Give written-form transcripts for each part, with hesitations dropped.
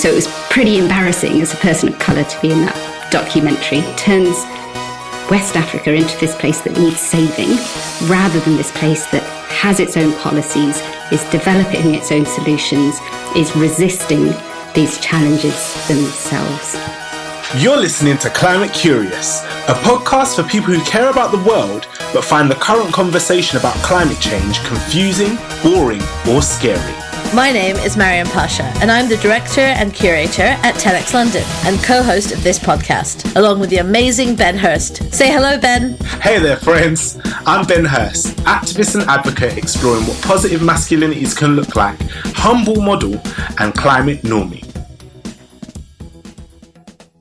So it was pretty embarrassing as a person of colour to be in that documentary. It turns West Africa into this place that needs saving, rather than this place that has its own policies, is developing its own solutions, is resisting these challenges themselves. You're listening to Climate Curious, a podcast for people who care about the world but find the current conversation about climate change confusing, boring, or scary. My name is Maryam Pasha, and I'm the director and curator at TEDx London and co-host of this podcast, along with the amazing Ben Hurst. Say hello, Ben. Hey there, friends. I'm Ben Hurst, activist and advocate exploring what positive masculinities can look like, humble model, and climate normie.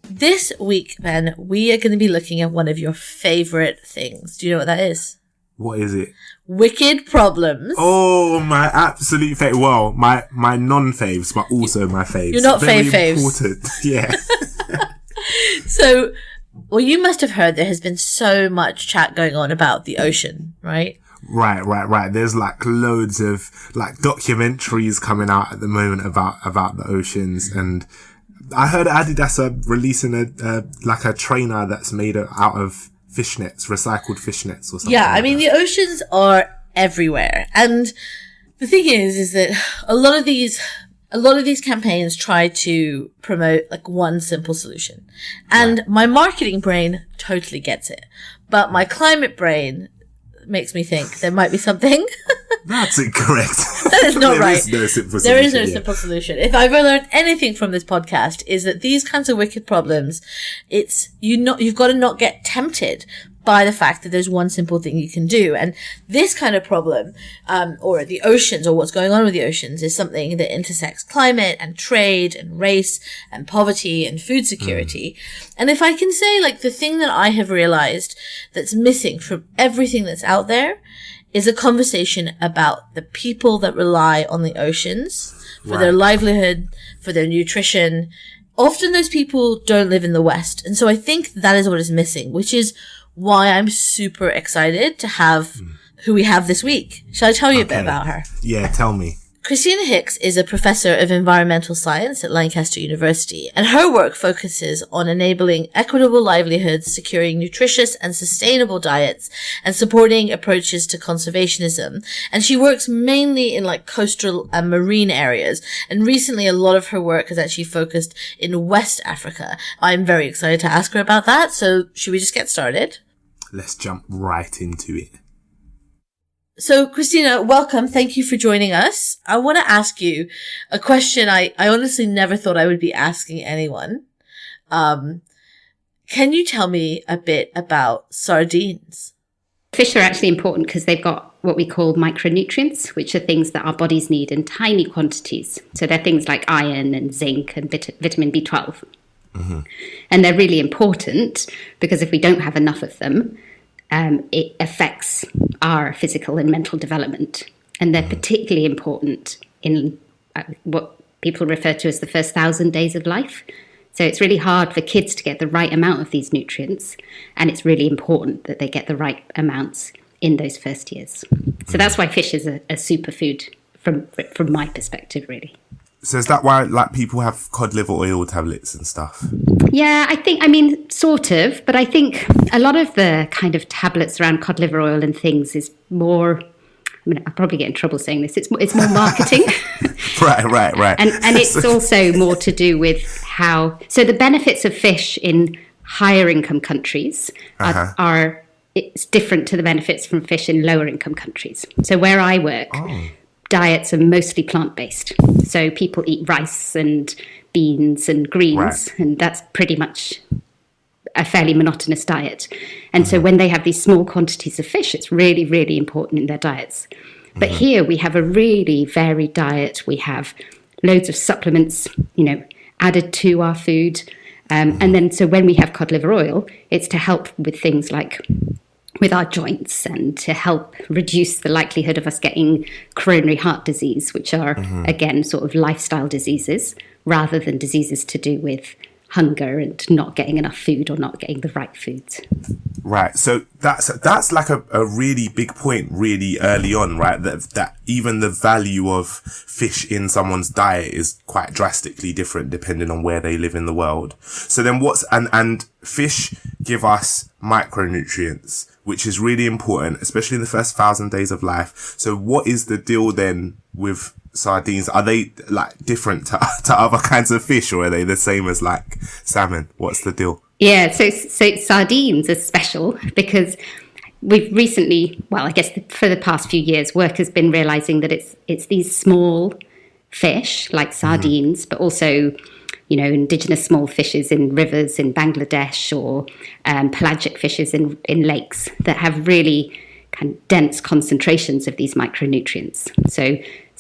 This week, Ben, we are going to be looking at one of your favourite things. Do you know what that is? What is it? Wicked problems. Oh, my absolute fave. Well, my non-faves, but also my faves. You're not Very faves. Important. Yeah. So, well, you must have heard there has been so much chat going on about the ocean, right? Right. There's like loads of like documentaries coming out at the moment about the oceans, and I heard Adidas are releasing a trainer that's made out of fishnets, recycled fishnets or something. Yeah, I mean, the oceans are everywhere. And the thing is that a lot of these campaigns try to promote like one simple solution. And my marketing brain totally gets it. But my climate brain makes me think there might be something. That's incorrect. That is not right. There is no simple solution. There is no simple solution. If I've ever learned anything from this podcast, is that these kinds of wicked problems, you've got to not get tempted by the fact that there's one simple thing you can do. And this kind of problem, or the oceans, or what's going on with the oceans, is something that intersects climate and trade and race and poverty and food security. And if I can say, like, the thing that I have realized that's missing from everything that's out there is a conversation about the people that rely on the oceans for their livelihood, for their nutrition. Often those people don't live in the West. And so I think that is what is missing, which is why I'm super excited to have who we have this week. Shall I tell you a bit about her? Yeah, tell me. Christina Hicks is a professor of environmental science at Lancaster University, and her work focuses on enabling equitable livelihoods, securing nutritious and sustainable diets, and supporting approaches to conservationism. And she works mainly in like coastal and marine areas, and recently a lot of her work has actually focused in West Africa. I'm very excited to ask her about that, so should we just get started? Let's jump right into it. So, Christina, welcome. Thank you for joining us. I want to ask you a question I honestly never thought I would be asking anyone. Can you tell me a bit about sardines? Fish are actually important because they've got what we call micronutrients, which are things that our bodies need in tiny quantities. So they're things like iron and zinc and vitamin B12. Mm-hmm. And they're really important because if we don't have enough of them, it affects our physical and mental development. And they're particularly important in what people refer to as the first 1,000 days of life. So it's really hard for kids to get the right amount of these nutrients. And it's really important that they get the right amounts in those first years. So that's why fish is a superfood from my perspective, really. So is that why like people have cod liver oil tablets and stuff? Yeah, sort of. But I think a lot of the kind of tablets around cod liver oil and things is more, I'll probably get in trouble saying this, it's more marketing. Right. And it's also more to do with so the benefits of fish in higher income countries are it's different to the benefits from fish in lower income countries. So where I work, diets are mostly plant-based. So people eat rice and beans and greens, and that's pretty much a fairly monotonous diet. And so when they have these small quantities of fish, it's really, really important in their diets. But here we have a really varied diet. We have loads of supplements, added to our food. And then so when we have cod liver oil, it's to help with things like with our joints and to help reduce the likelihood of us getting coronary heart disease, which are, again, sort of lifestyle diseases rather than diseases to do with hunger and not getting enough food or not getting the right foods. Right. So that's like a really big point really early on, right? That even the value of fish in someone's diet is quite drastically different depending on where they live in the world. So then and fish give us micronutrients, which is really important, especially in the first 1,000 days of life. So what is the deal then with sardines? Are they like different to other kinds of fish, or are they the same as like salmon? What's the deal? Yeah, so sardines are special because we've recently, well, I guess for the past few years, work has been realizing that it's these small fish like sardines, but also, you know, indigenous small fishes in rivers in Bangladesh, or pelagic fishes in lakes that have really kind of dense concentrations of these micronutrients. So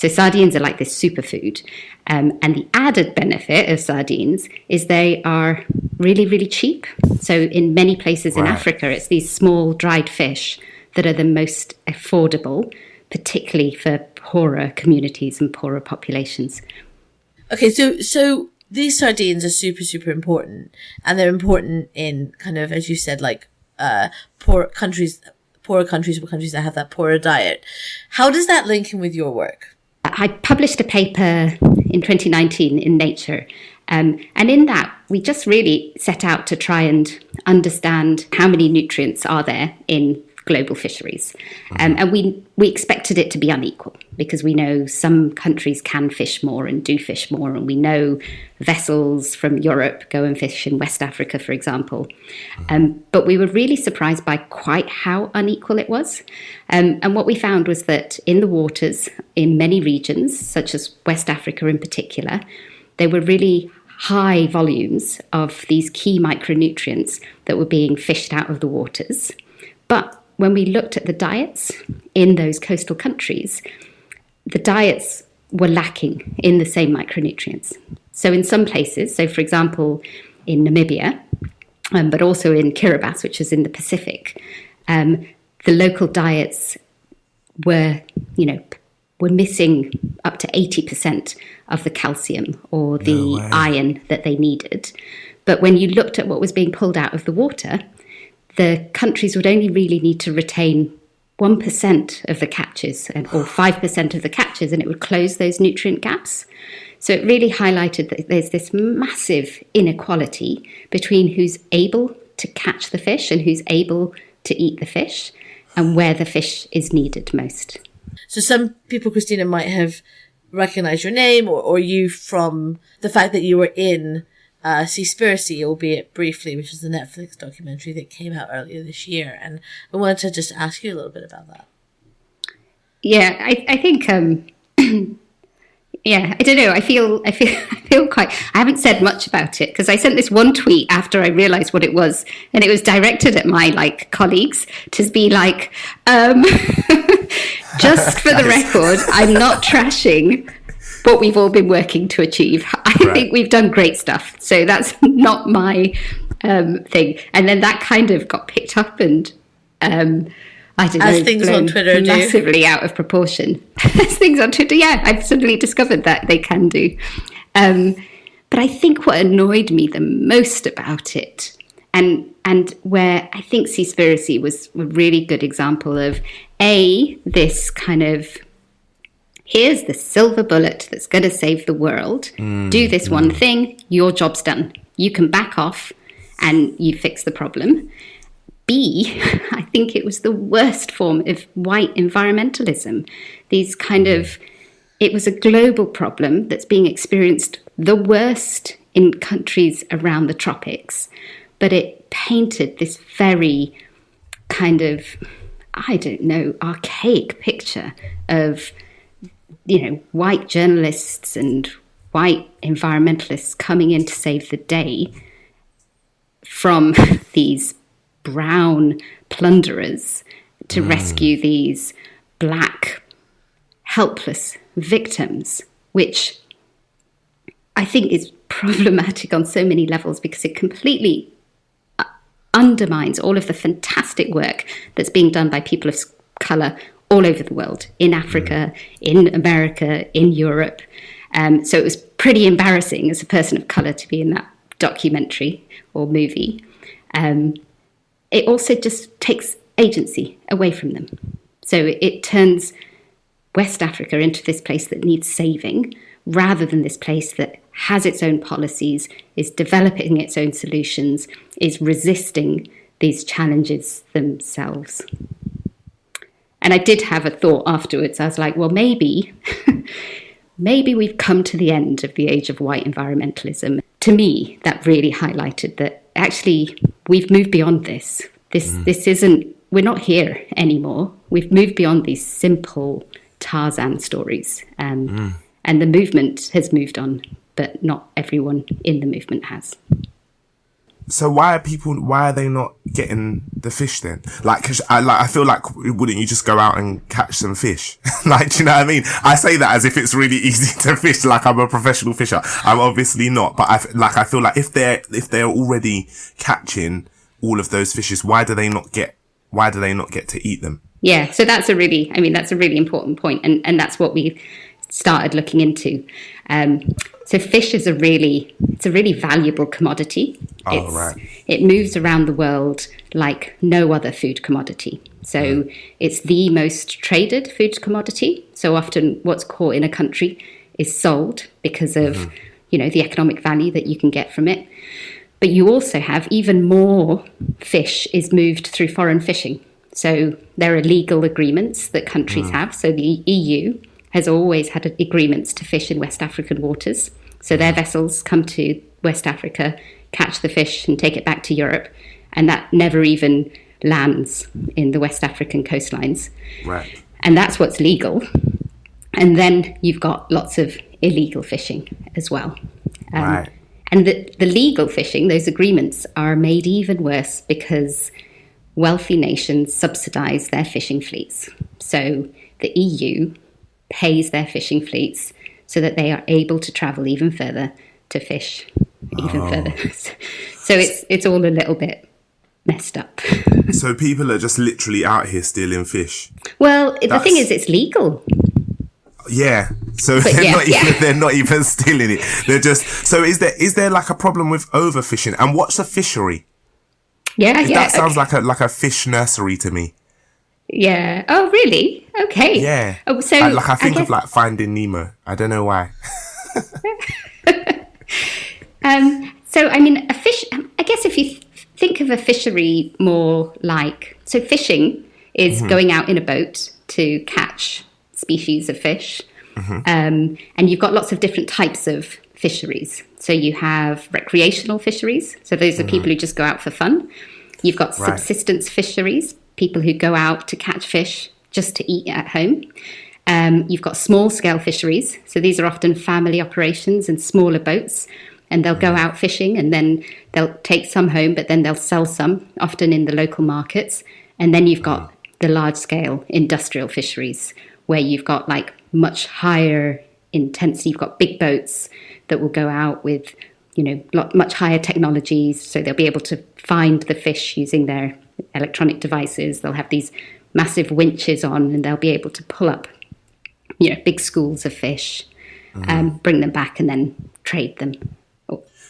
sardines are like this superfood. And the added benefit of sardines is they are really, really cheap. So in many places in Africa, it's these small dried fish that are the most affordable, particularly for poorer communities and poorer populations. Okay, so these sardines are super, super important. And they're important in kind of, as you said, like poorer countries or countries that have that poorer diet. How does that link in with your work? I published a paper in 2019 in Nature, and in that we just really set out to try and understand how many nutrients are there in global fisheries. And we expected it to be unequal because we know some countries can fish more and do fish more, and we know vessels from Europe go and fish in West Africa, for example. But we were really surprised by quite how unequal it was. And what we found was that in the waters in many regions, such as West Africa in particular, there were really high volumes of these key micronutrients that were being fished out of the waters. But when we looked at the diets in those coastal countries, the diets were lacking in the same micronutrients. So in some places, so for example, in Namibia, but also in Kiribati, which is in the Pacific, the local diets were missing up to 80% of the calcium or the iron that they needed. But when you looked at what was being pulled out of the water, the countries would only really need to retain 1% of the catches or 5% of the catches, and it would close those nutrient gaps. So it really highlighted that there's this massive inequality between who's able to catch the fish and who's able to eat the fish and where the fish is needed most. So some people, Christina, might have recognized your name or you from the fact that you were in Seaspiracy, albeit briefly, which is the Netflix documentary that came out earlier this year. And I wanted to just ask you a little bit about that. Yeah, I think, yeah, I don't know. I feel quite, I haven't said much about it because I sent this one tweet after I realized what it was, and it was directed at my colleagues to be like, just for the record, I'm not trashing what we've all been working to achieve. I think we've done great stuff. So that's not my thing. And then that kind of got picked up and, I don't know, as things on Twitter massively out of proportion. As things on Twitter, yeah, I've suddenly discovered that they can do. But I think what annoyed me the most about it, and where I think Seaspiracy was a really good example of, this kind of, here's the silver bullet that's going to save the world. Do this one thing, your job's done. You can back off and you fix the problem. B, I think it was the worst form of white environmentalism. These kind of, it was a global problem that's being experienced the worst in countries around the tropics. But it painted this very kind of, I don't know, archaic picture of, white journalists and white environmentalists coming in to save the day from these brown plunderers to rescue these black, helpless victims, which I think is problematic on so many levels because it completely undermines all of the fantastic work that's being done by people of colour all over the world, in Africa, in America, in Europe. So it was pretty embarrassing as a person of colour to be in that documentary or movie, it also just takes agency away from them. So it turns West Africa into this place that needs saving, rather than this place that has its own policies, is developing its own solutions, is resisting these challenges themselves. And I did have a thought afterwards. I was like, well, maybe we've come to the end of the age of white environmentalism. To me, that really highlighted that actually we've moved beyond this. This isn't, we're not here anymore. We've moved beyond these simple Tarzan stories. And the movement has moved on, but not everyone in the movement has. So why are they not getting the fish then? Like, 'cause I feel like, wouldn't you just go out and catch some fish? Like, do you know what I mean? I say that as if it's really easy to fish, like I'm a professional fisher. I'm obviously not, but I feel like if they're already catching all of those fishes, why do they not get to eat them? Yeah. So that's a really important point. And that's what we started looking into. So fish is a really valuable commodity. It moves around the world like no other food commodity. So it's the most traded food commodity. So often what's caught in a country is sold because of, the economic value that you can get from it. But you also have even more fish is moved through foreign fishing. So there are legal agreements that countries have. So the EU has always had agreements to fish in West African waters. So their vessels come to West Africa, catch the fish and take it back to Europe. And that never even lands in the West African coastlines. Right. And that's what's legal. And then you've got lots of illegal fishing as well. Right. And the legal fishing, those agreements are made even worse because wealthy nations subsidize their fishing fleets. So the EU pays their fishing fleets so that they are able to travel even further to fish even further. So it's all a little bit messed up. So people are just literally out here stealing fish. Well, the thing is, it's legal. Yeah. So they're not even stealing it. They're just, so is there like a problem with overfishing? And what's a fishery? That sounds like a fish nursery to me. Yeah. Oh, really? Okay. Yeah. Oh, so I think of like Finding Nemo. I don't know why. So I mean, a fish. I guess if you think of a fishery more like, so fishing is going out in a boat to catch species of fish, and you've got lots of different types of fisheries. So you have recreational fisheries. So those are people who just go out for fun. You've got subsistence fisheries, people who go out to catch fish just to eat at home. You've got small-scale fisheries. So these are often family operations and smaller boats. And they'll go out fishing and then they'll take some home, but then they'll sell some, often in the local markets. And then you've got the large-scale industrial fisheries, where you've got like much higher intensity. You've got big boats that will go out with, much higher technologies. So they'll be able to find the fish using their electronic devices. They'll have these massive winches on and they'll be able to pull up, big schools of fish, bring them back and then trade them.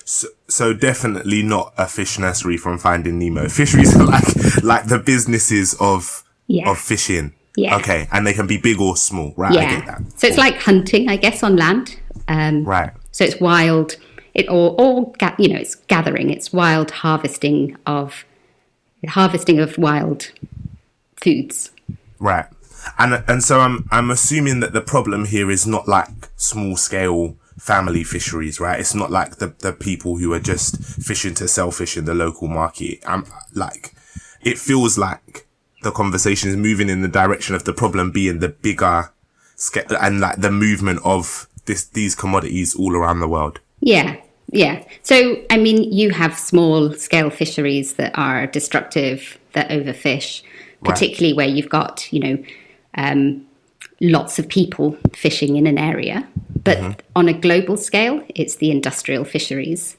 So definitely not a fish nursery from Finding Nemo. Fisheries are like the businesses of fishing. Yeah. Okay, and they can be big or small, right? Yeah. I get that. So it's like hunting, I guess, on land. Right. So it's wild. It's gathering. It's wild harvesting of wild foods. Right. And so I'm assuming that the problem here is not like small scale family fisheries, right? It's not like the people who are just fishing to sell fish in the local market. It feels like the conversation is moving in the direction of the problem being the bigger scale and like the movement of these commodities all around the world. Yeah. Yeah. So, I mean, you have small scale fisheries that are destructive, that overfish, particularly where you've got, lots of people fishing in an area. But on a global scale, it's the industrial fisheries,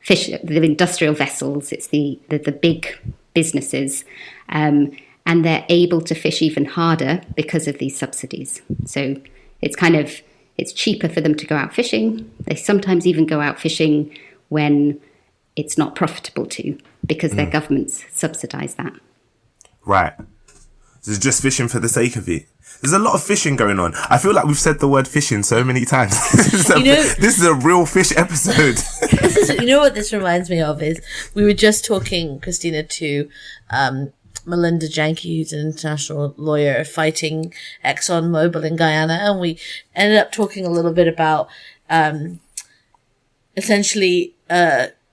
the industrial vessels, it's the big businesses. And they're able to fish even harder because of these subsidies. So it's cheaper for them to go out fishing. They sometimes even go out fishing when it's not profitable to, because their governments subsidise that. Right. So it's just fishing for the sake of it. There's a lot of fishing going on. I feel like we've said the word fishing so many times. This is a real fish episode. You know what this reminds me of is we were just talking, Christina, to Melinda Janke, who's an international lawyer fighting ExxonMobil in Guyana, and we ended up talking a little bit about essentially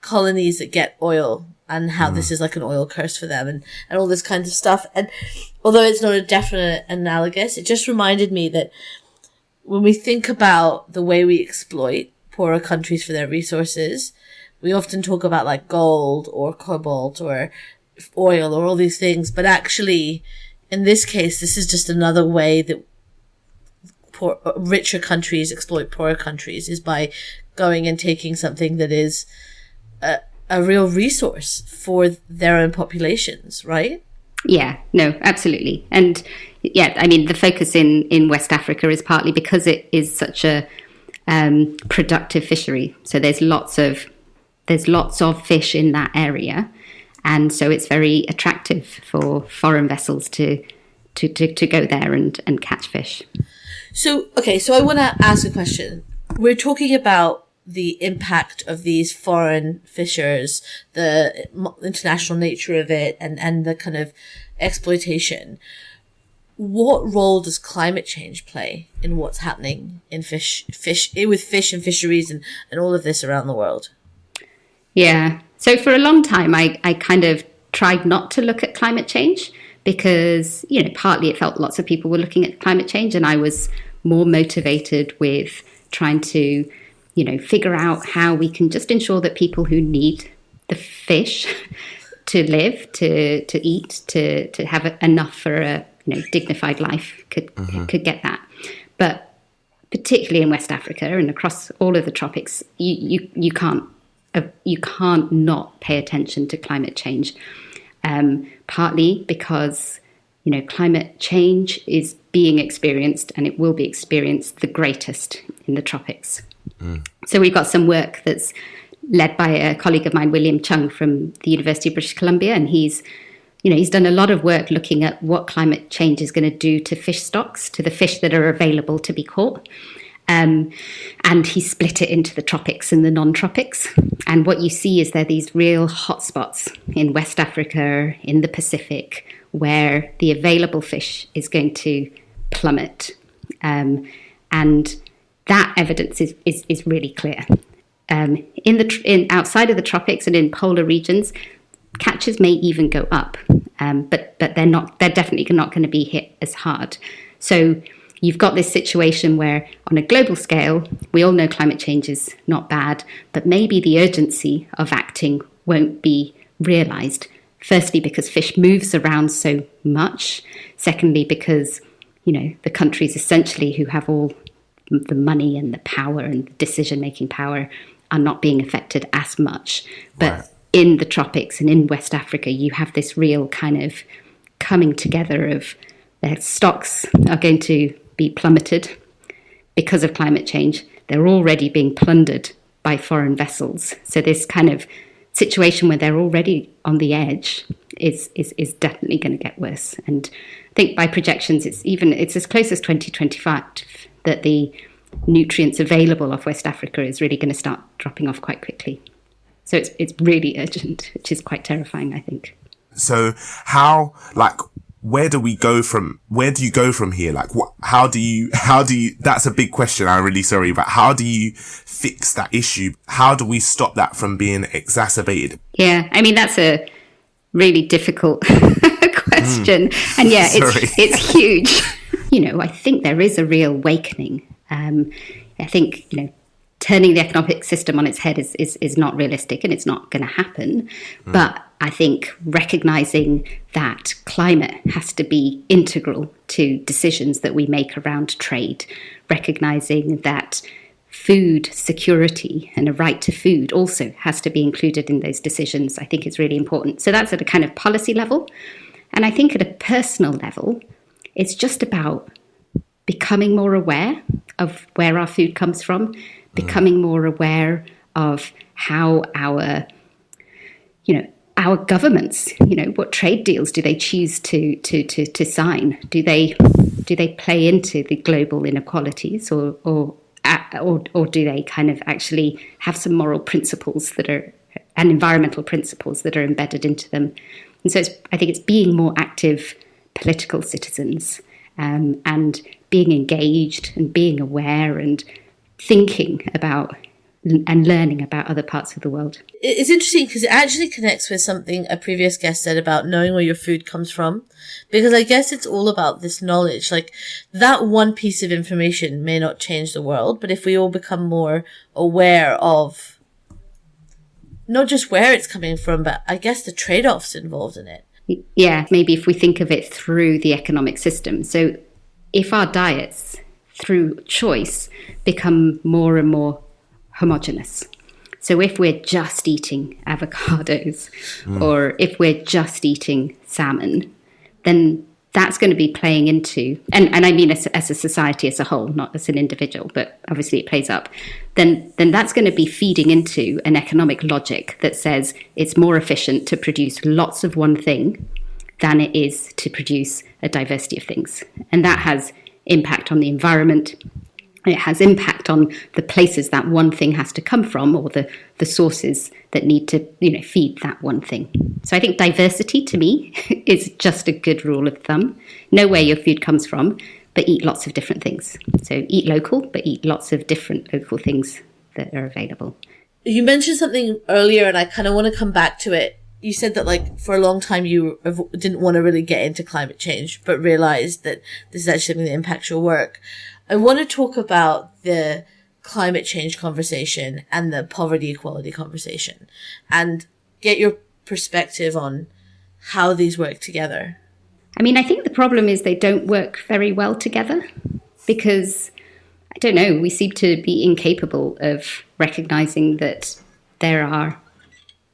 colonies that get oil and how this is like an oil curse for them and all this kind of stuff. And although it's not a definite analogous, it just reminded me that when we think about the way we exploit poorer countries for their resources, we often talk about like gold or cobalt or oil or all these things. But actually, in this case, this is just another way that richer countries exploit poorer countries, is by going and taking something that is a real resource for their own populations, right? Yeah, no, absolutely. And yeah, I mean, the focus in West Africa is partly because it is such a productive fishery. So there's lots of fish in that area. And so it's very attractive for foreign vessels to go there and catch fish. So, okay, so I want to ask a question. We're talking about the impact of these foreign fishers, the international nature of it, and the kind of exploitation. What role does climate change play in what's happening in fish with fish and fisheries and all of this around the world? Yeah. So for a long time, I kind of tried not to look at climate change because, partly it felt lots of people were looking at climate change, and I was more motivated with trying to figure out how we can just ensure that people who need the fish to live, to eat, to have enough for a dignified life could get that. But particularly in West Africa and across all of the tropics, you can't not pay attention to climate change. Partly because climate change is being experienced, and it will be experienced the greatest in the tropics. So we've got some work that's led by a colleague of mine, William Chung from the University of British Columbia, and he's done a lot of work looking at what climate change is going to do to fish stocks, to the fish that are available to be caught. And he split it into the tropics and the non-tropics. And what you see is there are these real hotspots in West Africa, in the Pacific, where the available fish is going to plummet. And that evidence is really clear. In outside of the tropics and in polar regions, catches may even go up, but they're definitely not going to be hit as hard. So you've got this situation where, on a global scale, we all know climate change is not bad, but maybe the urgency of acting won't be realised. Firstly, because fish moves around so much. Secondly, because the countries essentially who have all the money and the power and the decision-making power are not being affected as much. But right. In the tropics and in West Africa, you have this real kind of coming together of their stocks are going to be plummeted because of climate change. They're already being plundered by foreign vessels. So this kind of situation where they're already on the edge is definitely going to get worse. And I think by projections, it's as close as 2025 that the nutrients available off West Africa is really going to start dropping off quite quickly. So it's really urgent, which is quite terrifying, I think. So where do you go from here? How do you, that's a big question. I'm really sorry, but how do you fix that issue? How do we stop that from being exacerbated? Yeah. I mean, that's a really difficult question. And yeah, it's huge. I think there is a real awakening. I think, turning the economic system on its head is not realistic, and it's not going to happen. But I think recognizing that climate has to be integral to decisions that we make around trade, recognizing that food security and a right to food also has to be included in those decisions, I think is really important. So that's at a kind of policy level. And I think at a personal level, it's just about becoming more aware of where our food comes from, becoming more aware of how our our governments, what trade deals do they choose to sign? Do they play into the global inequalities, or do they kind of actually have some moral principles and environmental principles that are embedded into them? And so I think it's being more active political citizens, and being engaged and being aware and thinking about and learning about other parts of the world. It's interesting because it actually connects with something a previous guest said about knowing where your food comes from. Because I guess it's all about this knowledge. Like, that one piece of information may not change the world, but if we all become more aware of not just where it's coming from, but I guess the trade-offs involved in it. Yeah, maybe if we think of it through the economic system. So if our diets, through choice, become more and more homogenous. So if we're just eating avocados, or if we're just eating salmon, then that's going to be playing into, and I mean as a society as a whole, not as an individual, but obviously it plays up, then that's going to be feeding into an economic logic that says it's more efficient to produce lots of one thing than it is to produce a diversity of things. And that has impact on the environment. It has impact on the places that one thing has to come from, or the sources that need to, feed that one thing. So I think diversity, to me, is just a good rule of thumb. Know where your food comes from, but eat lots of different things. So eat local, but eat lots of different local things that are available. You mentioned something earlier, and I kind of want to come back to it. You said that, like, for a long time you didn't want to really get into climate change, but realized that this is actually something that impacts your work. I want to talk about the climate change conversation and the poverty equality conversation, and get your perspective on how these work together. I mean, I think the problem is they don't work very well together because, I don't know, we seem to be incapable of recognizing that there are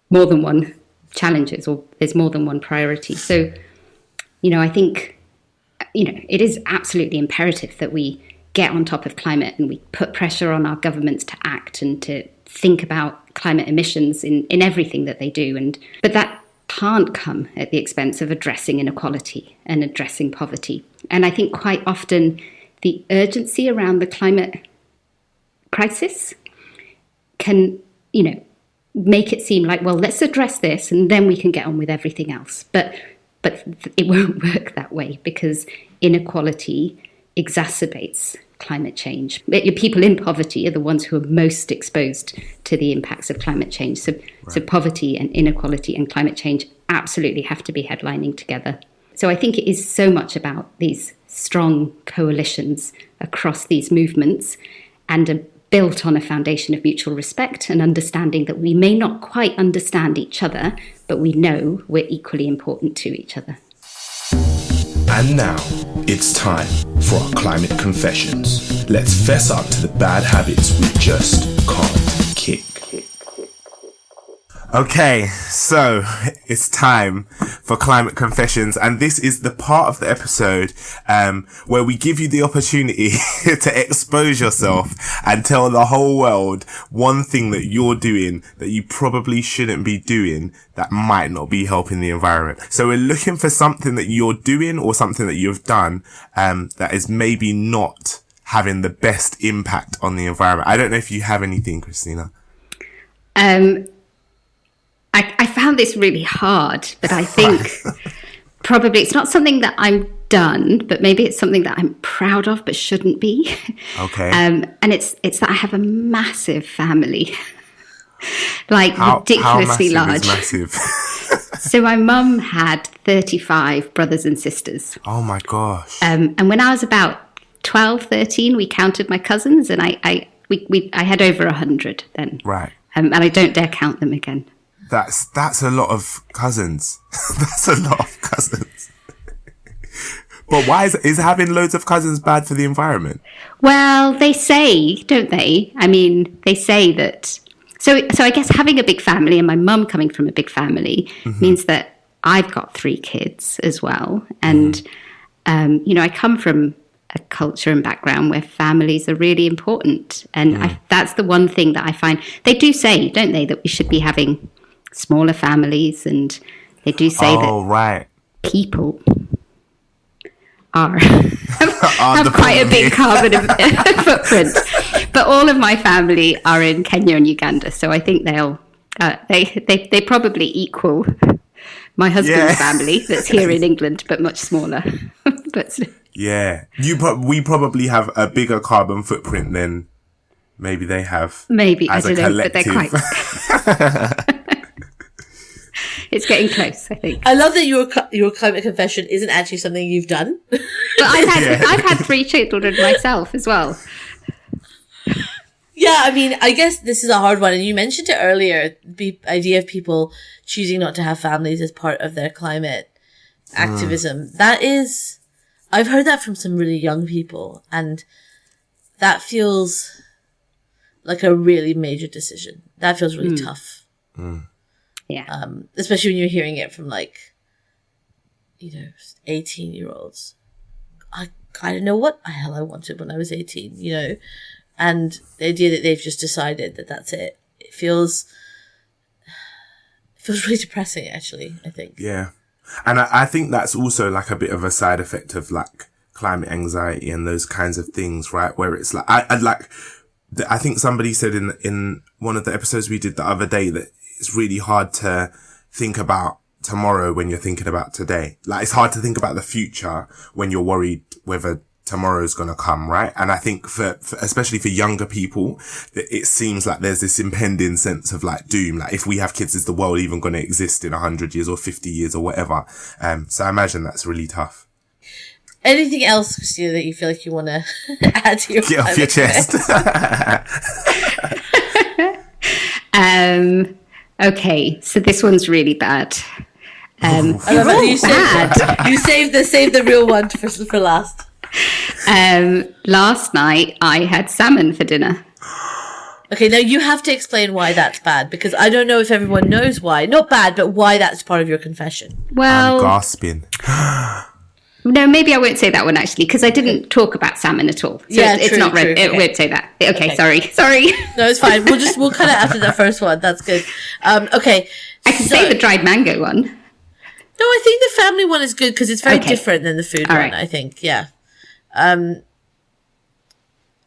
more than one challenges, or there's more than one priority. So, I think, it is absolutely imperative that we get on top of climate and we put pressure on our governments to act and to think about climate emissions in everything that they do. But that can't come at the expense of addressing inequality and addressing poverty. And I think quite often the urgency around the climate crisis can, make it seem like, well, let's address this and then we can get on with everything else. But it won't work that way, because inequality exacerbates climate change. People in poverty are the ones who are most exposed to the impacts of climate change. So poverty and inequality and climate change absolutely have to be headlining together. So I think it is so much about these strong coalitions across these movements, and are built on a foundation of mutual respect and understanding that we may not quite understand each other, but we know we're equally important to each other. And now, it's time for our climate confessions. Let's fess up to the bad habits we just can't kick. Okay, so it's time for climate confessions, and this is the part of the episode where we give you the opportunity to expose yourself and tell the whole world one thing that you're doing that you probably shouldn't be doing that might not be helping the environment. So we're looking for something that you're doing or something that you've done that is maybe not having the best impact on the environment. I don't know if you have anything, Christina. I found this really hard, but I think probably it's not something that I'm done, but maybe it's something that I'm proud of but shouldn't be. Okay. And it's that I have a massive family, like ridiculously large. How massive is massive? So my mum had 35 brothers and sisters. Oh my gosh. And when I was about 12, 13, we counted my cousins, and I had over 100 then. Right. And I don't dare count them again. That's a lot of cousins. That's a lot of cousins. But why is having loads of cousins bad for the environment? Well, they say, don't they? I mean, they say that. So I guess having a big family, and my mum coming from a big family, means that I've got 3 kids as well. And, I come from a culture and background where families are really important. And that's the one thing that I find. They do say, don't they, that we should be having smaller families, and they do say that people have quite a big carbon footprint. But all of my family are in Kenya and Uganda, so I think they probably equal my husband's family that's here in England, but much smaller. But yeah, we probably have a bigger carbon footprint than maybe they have. Maybe, as I don't know, but they're collective. quite. It's getting close, I think. I love that your climate confession isn't actually something you've done. But I've had 3 children myself as well. Yeah, I mean, I guess this is a hard one. And you mentioned it earlier, the idea of people choosing not to have families as part of their climate activism. That is, I've heard that from some really young people. And that feels like a really major decision. That feels really tough. Yeah. Especially when you're hearing it from 18-year-olds. I don't know what the hell I wanted when I was 18, and the idea that they've just decided that that's it. It feels really depressing, actually, I think. Yeah. And I think that's also like a bit of a side effect of like climate anxiety and those kinds of things, right? Where it's like, I think somebody said in one of the episodes we did the other day that it's really hard to think about tomorrow when you're thinking about today. Like, it's hard to think about the future when you're worried whether tomorrow's going to come, right? And I think for especially for younger people, it seems like there's this impending sense of like doom. Like, if we have kids, is the world even going to exist in 100 years or 50 years or whatever? So I imagine that's really tough. Anything else, Christina, that you feel like you want to add to your Get off your chest. Okay, so this one's really bad. I love that you saved the real one for last. Last night I had salmon for dinner. Okay, now you have to explain why that's bad, because I don't know if everyone knows why. Not bad, but why that's part of your confession. Well, I'm gasping. No, maybe I won't say that one actually, because I didn't talk about salmon at all. So it's not true. It won't say that. Okay. Sorry. No, it's fine. We'll cut it after the first one. That's good. Okay. I can say the dried mango one. No, I think the family one is good because it's very different than the food one, right. I think. Yeah.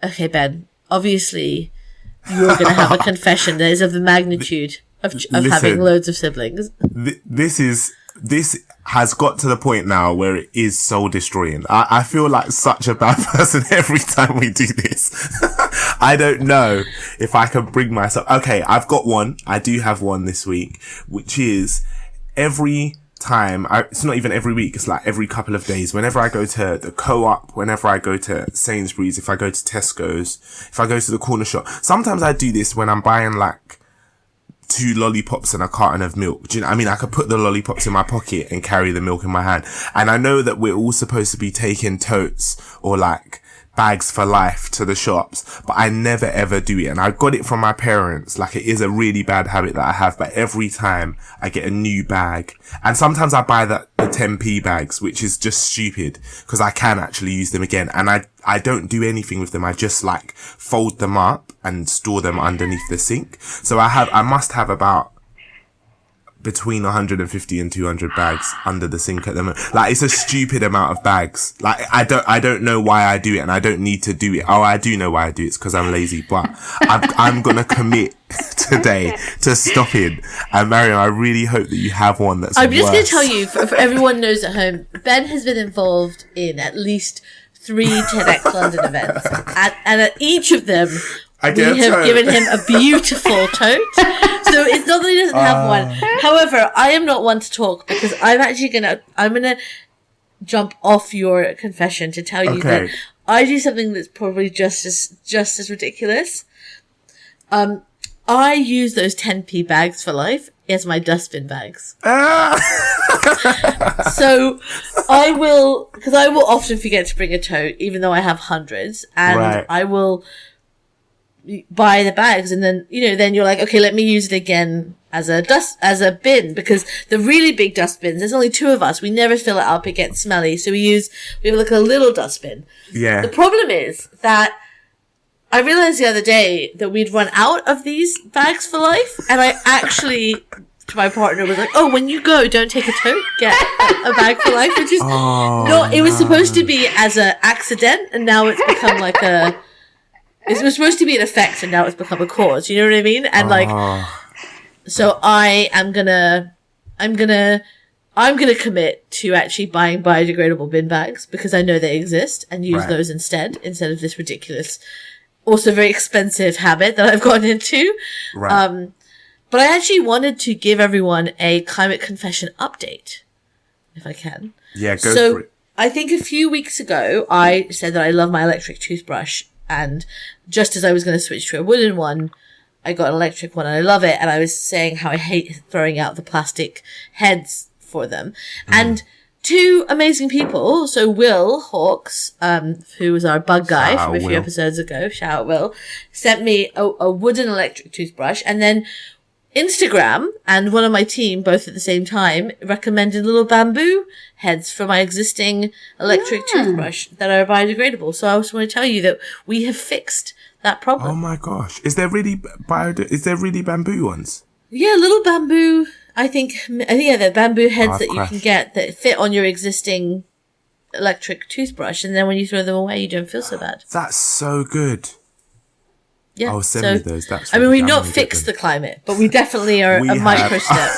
Okay, Ben. Obviously, you're going to have a confession that is of the magnitude of having loads of siblings. This has got to the point now where it is soul destroying. I feel like such a bad person every time we do this. I don't know if I can bring myself. Okay, I've got one. I do have one this week, which is every time. It's not even every week. It's like every couple of days. Whenever I go to the Co-op, whenever I go to Sainsbury's, if I go to Tesco's, if I go to the corner shop. Sometimes I do this when I'm buying like 2 lollipops and a carton of milk. Do you know what I mean? I could put the lollipops in my pocket and carry the milk in my hand. And I know that we're all supposed to be taking totes or like bags for life to the shops, but I never ever do it. And I got it from my parents. Like, it is a really bad habit that I have, but every time I get a new bag, and sometimes I buy the 10p bags, which is just stupid because I can actually use them again. And I don't do anything with them. I just like fold them up and store them underneath the sink. So I must have about between 150 and 200 bags under the sink at the moment. Like, it's a stupid amount of bags. Like, I don't know why I do it, and I don't need to do it. Oh, I do know why I do it. It's because I'm lazy, but I'm gonna commit today to stopping. And Maryam, I really hope that you have one that's I'm just gonna tell you, for everyone knows at home, Ben has been involved in at least 3 TEDx London events. And at each of them, we have given him a beautiful tote. So it's not that he doesn't have one. However, I am not one to talk because I'm gonna jump off your confession to tell you that I do something that's probably just as ridiculous. I use those 10p bags for life as my dustbin bags. So I will often forget to bring a tote, even though I have hundreds, and I will buy the bags, and then then you're like, okay, let me use it again as a bin, because the really big dustbins, there's only 2 of us, we never fill it up, it gets smelly, so we have like a little dustbin. The problem is that I realized the other day that we'd run out of these bags for life, and I actually to my partner was like, "Oh, when you go, don't take a tote, get a bag for life," which is it was supposed to be as an accident, and now it's become like it was supposed to be an effect, and now it's become a cause. You know what I mean? And so I'm gonna commit to actually buying biodegradable bin bags because I know they exist and use those instead of this ridiculous, also very expensive habit that I've gotten into. Right. But I actually wanted to give everyone a climate confession update, if I can. Yeah, go for it. I think a few weeks ago, I said that I love my electric toothbrush. And just as I was going to switch to a wooden one, I got an electric one and I love it. And I was saying how I hate throwing out the plastic heads for them. And two amazing people, so Will Hawks, who was our bug guy from a few episodes ago, shout out Will, sent me a wooden electric toothbrush. And then Instagram and one of my team, both at the same time, recommended little bamboo heads for my existing electric toothbrush that are biodegradable. So I just want to tell you that we have fixed that problem. Oh my gosh. Is there really bamboo ones? Yeah, little bamboo. I think they're bamboo heads that you can get that fit on your existing electric toothbrush. And then when you throw them away, you don't feel so bad. That's so good. Yeah, send me those. That's we've not fixed the climate, but we definitely are a micro step.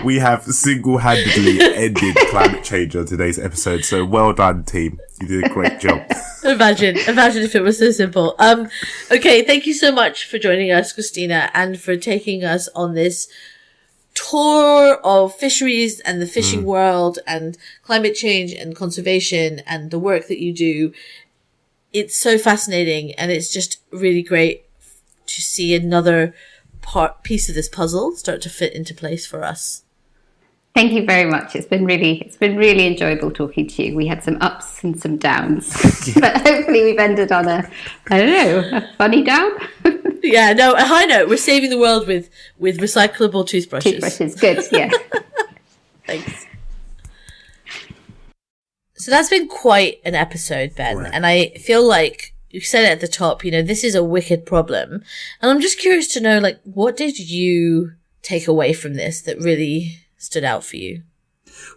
We have single-handedly ended climate change on today's episode. So well done, team. You did a great job. Imagine if it was so simple. Okay, thank you so much for joining us, Christina, and for taking us on this tour of fisheries and the fishing world and climate change and conservation and the work that you do. It's so fascinating, and it's just really great to see another piece of this puzzle start to fit into place for us. Thank you very much. It's been really enjoyable talking to you. We had some ups and some downs, but hopefully we've ended on a funny down. Yeah, no, a high note. We're saving the world with recyclable toothbrushes. Toothbrushes, good, yeah. Thanks. So that's been quite an episode, Ben. Right. And I feel like you said it at the top, this is a wicked problem. And I'm just curious to know, what did you take away from this that really stood out for you?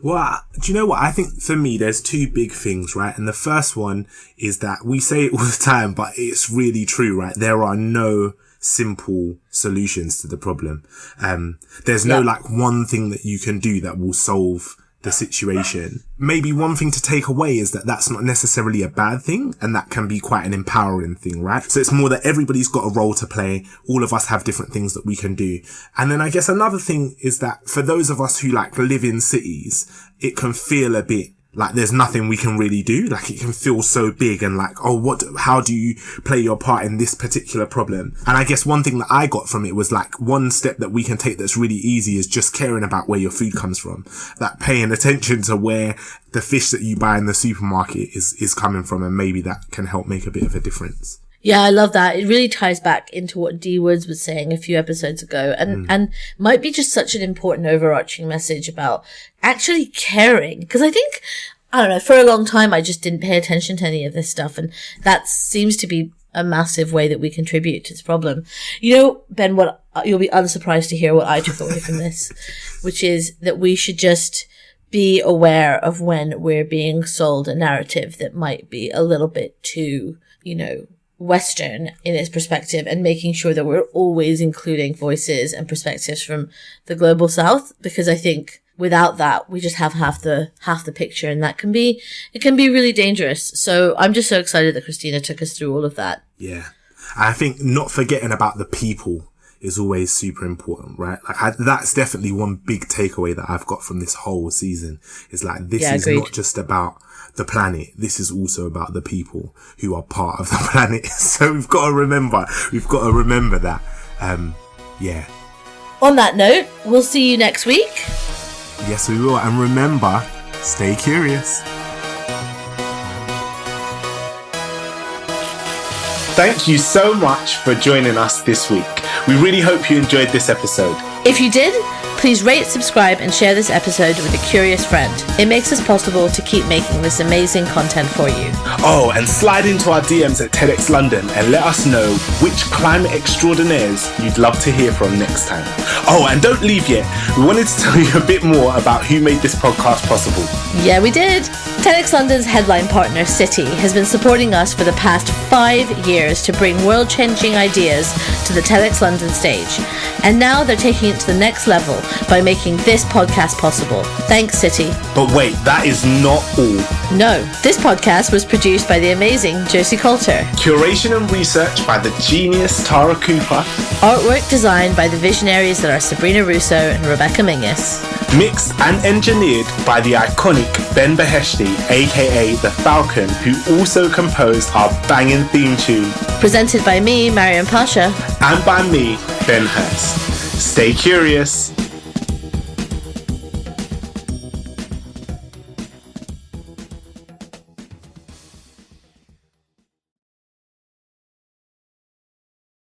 Well, do you know what? I think for me, there's two big things, right? And the first one is that we say it all the time, but it's really true, right? There are no simple solutions to the problem. There's no one thing that you can do that will solve the situation. Maybe one thing to take away is that that's not necessarily a bad thing, and that can be quite an empowering thing, right? So it's more that everybody's got a role to play. All of us have different things that we can do. And then I guess another thing is that for those of us who live in cities, it can feel a bit like there's nothing we can really do. It can feel so big and how do you play your part in this particular problem? And I guess one thing that I got from it was one step that we can take that's really easy is just caring about where your food comes from. That paying attention to where the fish that you buy in the supermarket is coming from, and maybe that can help make a bit of a difference. Yeah, I love that. It really ties back into what Dee Woods was saying a few episodes ago, and might be just such an important overarching message about actually caring. Because I think, I don't know, for a long time I just didn't pay attention to any of this stuff, and that seems to be a massive way that we contribute to this problem. Ben, you'll be unsurprised to hear what I took away from this, which is that we should just be aware of when we're being sold a narrative that might be a little bit too, Western in its perspective, and making sure that we're always including voices and perspectives from the global South, because I think without that we just have half the picture, and it can be really dangerous. So I'm just so excited that Christina took us through all of that. Yeah, I think not forgetting about the people is always super important, right? That's definitely one big takeaway that I've got from this whole season is this is agreed. Not just about the planet. This is also about the people who are part of the planet. So we've got to remember that. Yeah. On that note, we'll see you next week. Yes, we will. And remember, stay curious. Thank you so much for joining us this week. We really hope you enjoyed this episode. If you did, Please rate, subscribe, and share this episode with a curious friend. It makes us possible to keep making this amazing content for you. Oh, and slide into our DMs at TEDx London and let us know which climate extraordinaires you'd love to hear from next time. Oh, and don't leave yet. We wanted to tell you a bit more about who made this podcast possible. Yeah, we did. TEDx London's headline partner, City, has been supporting us for the past 5 years to bring world-changing ideas to the TEDx London stage. And now they're taking it to the next level by making this podcast possible. Thanks, City. But wait, that is not all. No, this podcast was produced by the amazing Josie Coulter. Curation and research by the genius Tara Cooper. Artwork designed by the visionaries that are Sabrina Russo and Rebecca Mingus. Mixed and engineered by the iconic Ben Beheshti, aka The Falcon, who also composed our banging theme tune. Presented by me, Maryam Pasha. And by me, Ben Hurst. Stay curious.